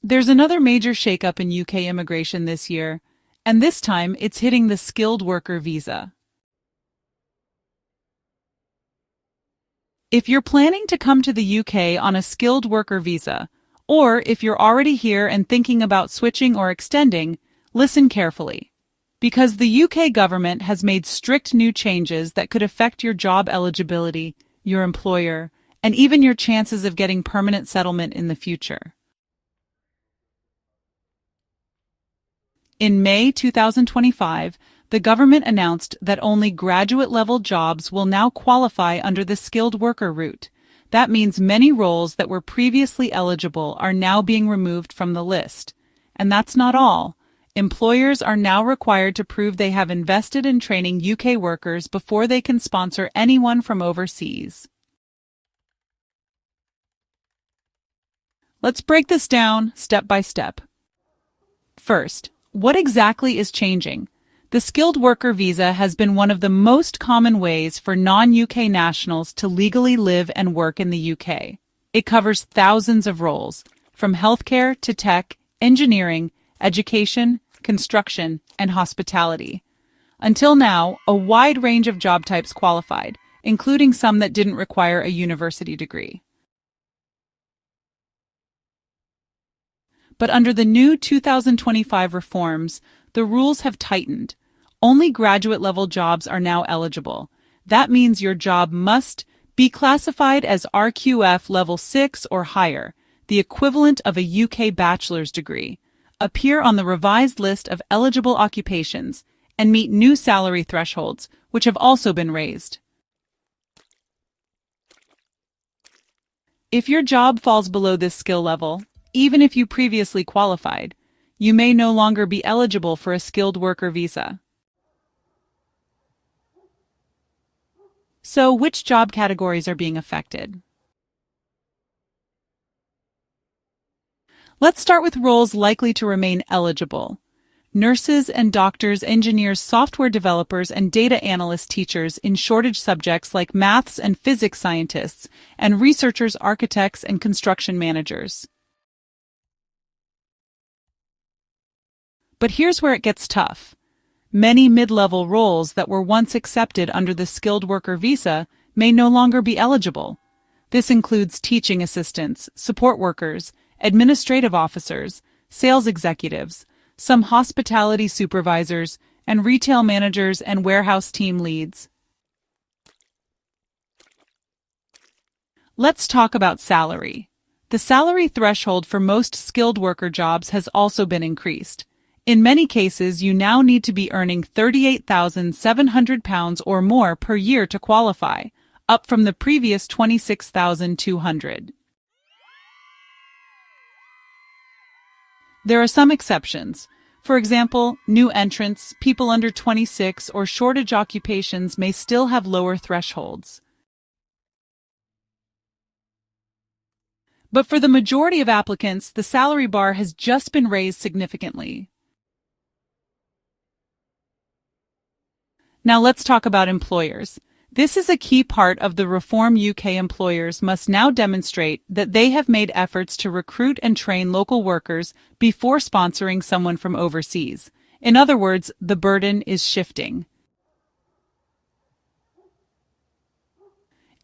There's another major shakeup in UK immigration this year, and this time it's hitting the skilled worker visa. If you're planning to come to the UK on a skilled worker visa, or if you're already here and thinking about switching or extending, listen carefully. Because the UK government has made strict new changes that could affect your job eligibility, your employer, and even your chances of getting permanent settlement in the future. In May 2025, the government announced that only graduate-level jobs will now qualify under the skilled worker route. That means many roles that were previously eligible are now being removed from the list. And that's not all. Employers are now required to prove they have invested in training UK workers before they can sponsor anyone from overseas. Let's break this down step by step. First, what exactly is changing? The skilled worker visa has been one of the most common ways for non-UK nationals to legally live and work in the UK. It covers thousands of roles, from healthcare to tech, engineering, education, construction, and hospitality. Until now, a wide range of job types qualified, including some that didn't require a university degree. But under the new 2025 reforms, the rules have tightened. Only graduate-level jobs are now eligible. That means your job must be classified as RQF Level 6 or higher, the equivalent of a UK bachelor's degree, appear on the revised list of eligible occupations, and meet new salary thresholds, which have also been raised. If your job falls below this skill level, even if you previously qualified, you may no longer be eligible for a skilled worker visa. So, which job categories are being affected? Let's start with roles likely to remain eligible. Nurses and doctors, engineers, software developers, and data analyst teachers in shortage subjects like maths and physics scientists, and researchers, architects, and construction managers. But here's where it gets tough. Many mid-level roles that were once accepted under the skilled worker visa may no longer be eligible. This includes teaching assistants, support workers, administrative officers, sales executives, some hospitality supervisors, and retail managers and warehouse team leads. Let's talk about salary. The salary threshold for most skilled worker jobs has also been increased. In many cases, you now need to be earning £38,700 or more per year to qualify, up from the previous $26,200. There are some exceptions. For example, new entrants, people under 26, or shortage occupations may still have lower thresholds. But for the majority of applicants, the salary bar has just been raised significantly. Now let's talk about employers. This is a key part of the reform. UK employers must now demonstrate that they have made efforts to recruit and train local workers before sponsoring someone from overseas. In other words, the burden is shifting.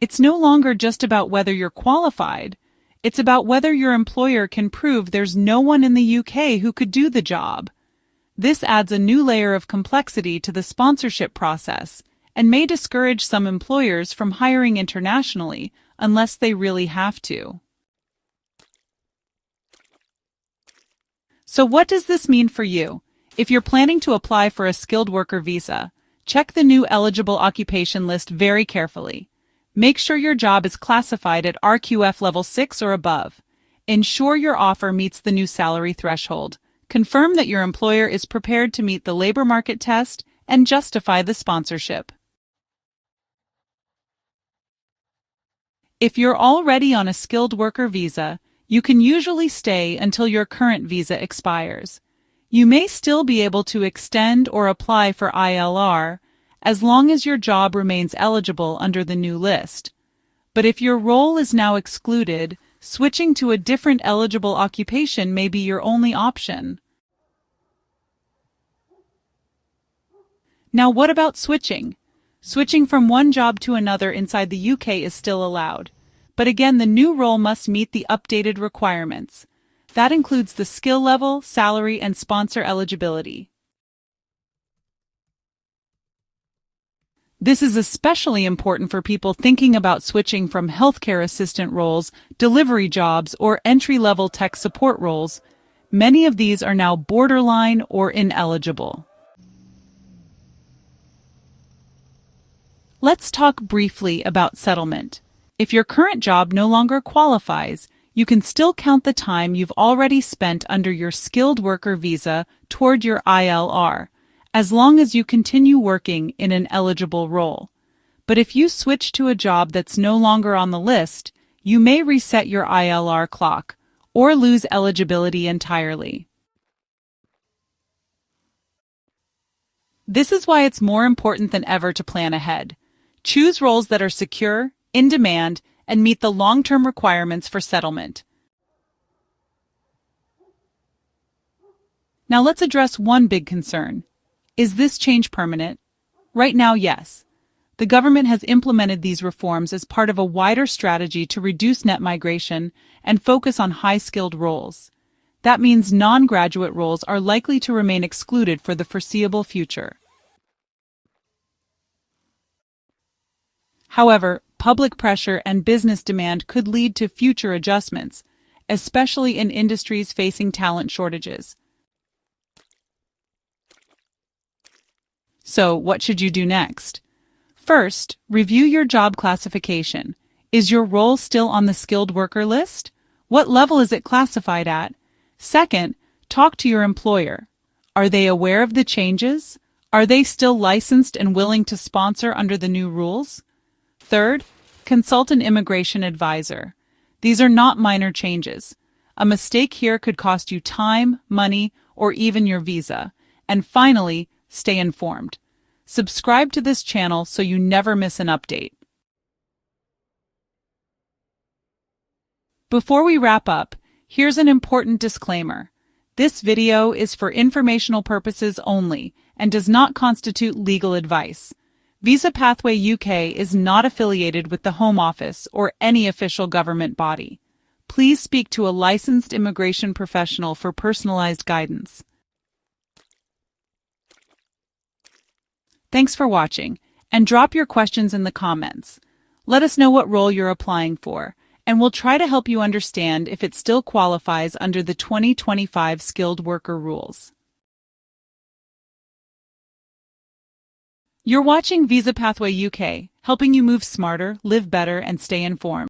It's no longer just about whether you're qualified. It's about whether your employer can prove there's no one in the UK who could do the job. This adds a new layer of complexity to the sponsorship process and may discourage some employers from hiring internationally unless they really have to. So what does this mean for you? If you're planning to apply for a skilled worker visa, check the new eligible occupation list very carefully. Make sure your job is classified at RQF Level 6 or above. Ensure your offer meets the new salary threshold. Confirm that your employer is prepared to meet the labor market test and justify the sponsorship. If you're already on a skilled worker visa, you can usually stay until your current visa expires. You may still be able to extend or apply for ILR as long as your job remains eligible under the new list. But if your role is now excluded, switching to a different eligible occupation may be your only option. Now, what about switching? Switching from one job to another inside the UK is still allowed. But again, the new role must meet the updated requirements. That includes the skill level, salary, and sponsor eligibility. This is especially important for people thinking about switching from healthcare assistant roles, delivery jobs, or entry-level tech support roles. Many of these are now borderline or ineligible. Let's talk briefly about settlement. If your current job no longer qualifies, you can still count the time you've already spent under your skilled worker visa toward your ILR, as long as you continue working in an eligible role. But if you switch to a job that's no longer on the list, you may reset your ILR clock or lose eligibility entirely. This is why it's more important than ever to plan ahead. Choose roles that are secure, in demand, and meet the long-term requirements for settlement. Now let's address one big concern. Is this change permanent? Right now, yes. The government has implemented these reforms as part of a wider strategy to reduce net migration and focus on high-skilled roles. That means non-graduate roles are likely to remain excluded for the foreseeable future. However, public pressure and business demand could lead to future adjustments, especially in industries facing talent shortages. So, what should you do next? First, review your job classification. Is your role still on the skilled worker list? What level is it classified at? Second, talk to your employer. Are they aware of the changes? Are they still licensed and willing to sponsor under the new rules? Third, consult an immigration advisor. These are not minor changes. A mistake here could cost you time, money, or even your visa. And finally, stay informed. Subscribe to this channel so you never miss an update. Before we wrap up, here's an important disclaimer. This video is for informational purposes only and does not constitute legal advice. Visa Pathway UK is not affiliated with the Home Office or any official government body. Please speak to a licensed immigration professional for personalized guidance. Thanks for watching, and drop your questions in the comments. Let us know what role you're applying for, and we'll try to help you understand if it still qualifies under the 2025 skilled worker rules. You're watching Visa Pathway UK, helping you move smarter, live better, and stay informed.